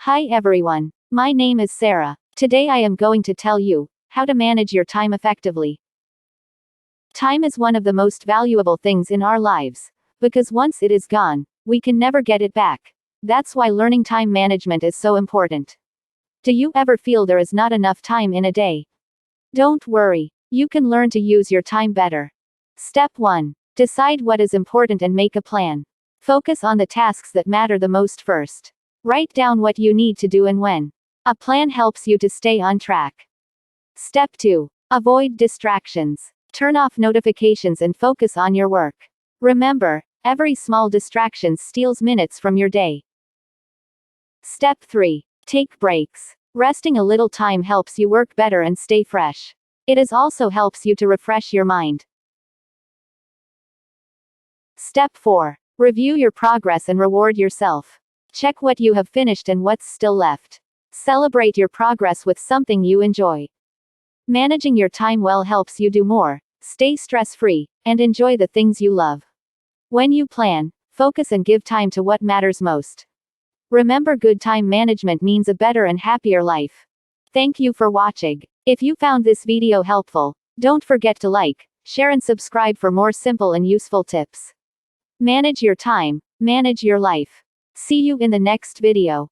Hi everyone. My name is Sarah. Today I am going to tell you how to manage your time effectively. Time is one of the most valuable things in our lives, because once it is gone, we can never get it back. That's why learning time management is so important. Do you ever feel there is not enough time in a day? Don't worry, you can learn to use your time better. Step 1. Decide what is important and make a plan. Focus on the tasks that matter the most first. Write down what you need to do and when. A plan helps you to stay on track. Step 2. Avoid distractions. Turn off notifications and focus on your work. Remember, every small distraction steals minutes from your day. Step 3. Take breaks. Resting a little time helps you work better and stay fresh. It also helps you to refresh your mind. Step 4. Review your progress and reward yourself. Check what you have finished and what's still left. Celebrate your progress with something you enjoy. Managing your time well helps you do more, stay stress-free, and enjoy the things you love. When you plan, focus and give time to what matters most. Remember, good time management means a better and happier life. Thank you for watching. If you found this video helpful, don't forget to like, share and subscribe for more simple and useful tips. Manage your time, manage your life. See you in the next video.